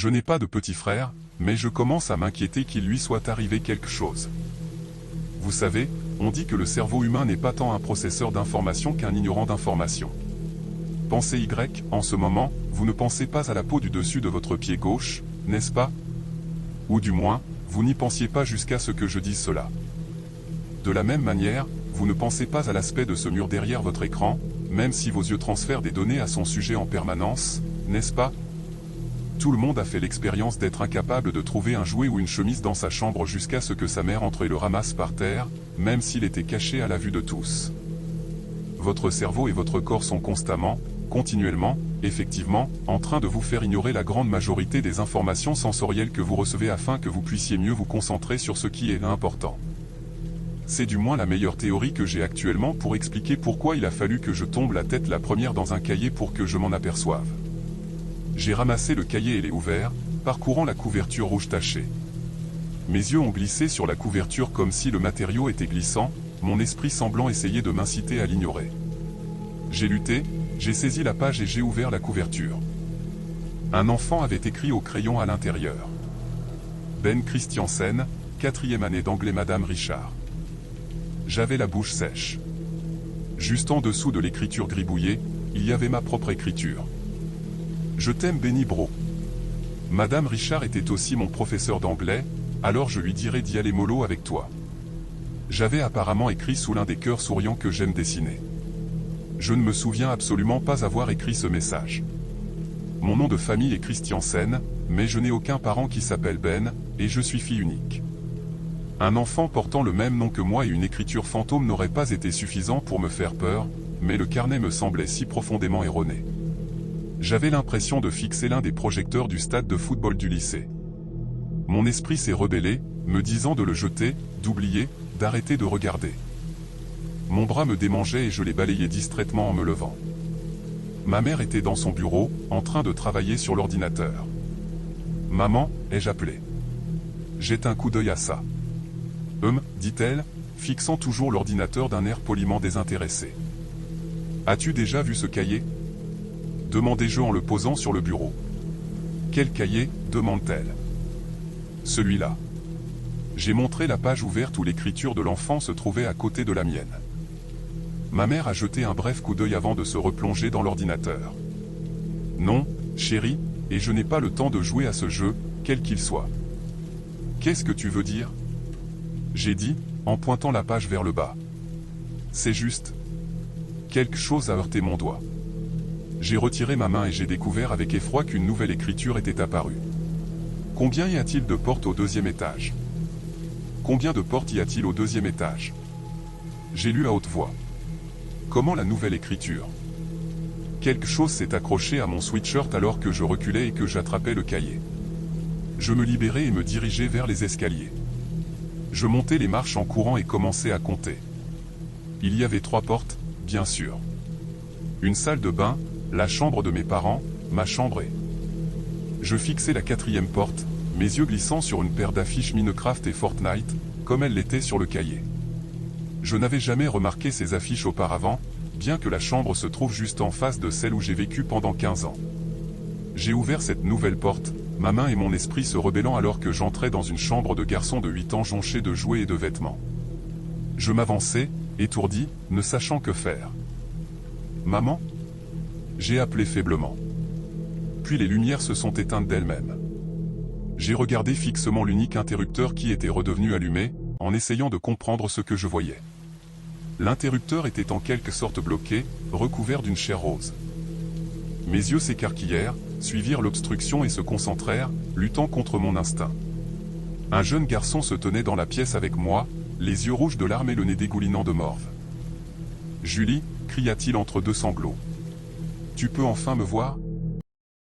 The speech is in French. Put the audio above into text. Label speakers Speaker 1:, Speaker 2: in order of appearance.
Speaker 1: Je n'ai pas de petit frère, mais je commence à m'inquiéter qu'il lui soit arrivé quelque chose. Vous savez, on dit que le cerveau humain n'est pas tant un processeur d'informations qu'un ignorant d'informations. Pensez Y, en ce moment, vous ne pensez pas à la peau du dessus de votre pied gauche, n'est-ce pas? Ou du moins, vous n'y pensiez pas jusqu'à ce que je dise cela. De la même manière, vous ne pensez pas à l'aspect de ce mur derrière votre écran, même si vos yeux transfèrent des données à son sujet en permanence, n'est-ce pas? Tout le monde a fait l'expérience d'être incapable de trouver un jouet ou une chemise dans sa chambre jusqu'à ce que sa mère entre et le ramasse par terre, même s'il était caché à la vue de tous. Votre cerveau et votre corps sont constamment, continuellement, effectivement, en train de vous faire ignorer la grande majorité des informations sensorielles que vous recevez afin que vous puissiez mieux vous concentrer sur ce qui est important. C'est du moins la meilleure théorie que j'ai actuellement pour expliquer pourquoi il a fallu que je tombe la tête la première dans un cahier pour que je m'en aperçoive. J'ai ramassé le cahier et l'ai ouvert, parcourant la couverture rouge tachée. Mes yeux ont glissé sur la couverture comme si le matériau était glissant, mon esprit semblant essayer de m'inciter à l'ignorer. J'ai lutté, j'ai saisi la page et j'ai ouvert la couverture. Un enfant avait écrit au crayon à l'intérieur. Ben Christiansen, 4e année d'anglais Madame Richard. J'avais la bouche sèche. Juste en dessous de l'écriture gribouillée, il y avait ma propre écriture. Je t'aime Benny Bro. Madame Richard était aussi mon professeur d'anglais, alors je lui dirais d'y aller mollo avec toi. J'avais apparemment écrit sous l'un des cœurs souriants que j'aime dessiner. Je ne me souviens absolument pas avoir écrit ce message. Mon nom de famille est Christiansen, mais je n'ai aucun parent qui s'appelle Ben, et je suis fille unique. Un enfant portant le même nom que moi et une écriture fantôme n'aurait pas été suffisant pour me faire peur, mais le carnet me semblait si profondément erroné. J'avais l'impression de fixer l'un des projecteurs du stade de football du lycée. Mon esprit s'est rebellé, me disant de le jeter, d'oublier, d'arrêter de regarder. Mon bras me démangeait et je l'ai balayé distraitement en me levant. Ma mère était dans son bureau, en train de travailler sur l'ordinateur. « Maman » ai-je appelé. Jette un coup d'œil à ça. « dit-elle, fixant toujours l'ordinateur d'un air poliment désintéressé. « As-tu déjà vu ce cahier » demandai-je en le posant sur le bureau. « Quel cahier » demande-t-elle. « Celui-là. » J'ai montré la page ouverte où l'écriture de l'enfant se trouvait à côté de la mienne. Ma mère a jeté un bref coup d'œil avant de se replonger dans l'ordinateur. « Non, chérie, et je n'ai pas le temps de jouer à ce jeu, quel qu'il soit. »« Qu'est-ce que tu veux dire ?» j'ai dit, en pointant la page vers le bas. « C'est juste. » Quelque chose a heurté mon doigt. J'ai retiré ma main et j'ai découvert avec effroi qu'une nouvelle écriture était apparue. « Combien y a-t-il de portes au 2e étage ? Combien de portes y a-t-il au 2e étage ?» J'ai lu à haute voix. Comment la nouvelle écriture? Quelque chose s'est accroché à mon sweatshirt alors que je reculais et que j'attrapais le cahier. Je me libérai et me dirigeai vers les escaliers. Je montai les marches en courant et commençai à compter. Il y avait 3 portes, bien sûr. Une salle de bain, la chambre de mes parents, ma chambre et... Je fixai la 4e porte, mes yeux glissant sur une paire d'affiches Minecraft et Fortnite, comme elles l'étaient sur le cahier. Je n'avais jamais remarqué ces affiches auparavant, bien que la chambre se trouve juste en face de celle où j'ai vécu pendant 15 ans. J'ai ouvert cette nouvelle porte, ma main et mon esprit se rebellant alors que j'entrais dans une chambre de garçon de 8 ans jonchée de jouets et de vêtements. Je m'avançai, étourdi, ne sachant que faire. « Maman » j'ai appelé faiblement. Puis les lumières se sont éteintes d'elles-mêmes. J'ai regardé fixement l'unique interrupteur qui était redevenu allumé, en essayant de comprendre ce que je voyais. L'interrupteur était en quelque sorte bloqué, recouvert d'une chair rose. Mes yeux s'écarquillèrent, suivirent l'obstruction et se concentrèrent, luttant contre mon instinct. Un jeune garçon se tenait dans la pièce avec moi, les yeux rouges de larmes et le nez dégoulinant de morve. « Julie » cria-t-il entre 2 sanglots. « Tu peux enfin me voir ?»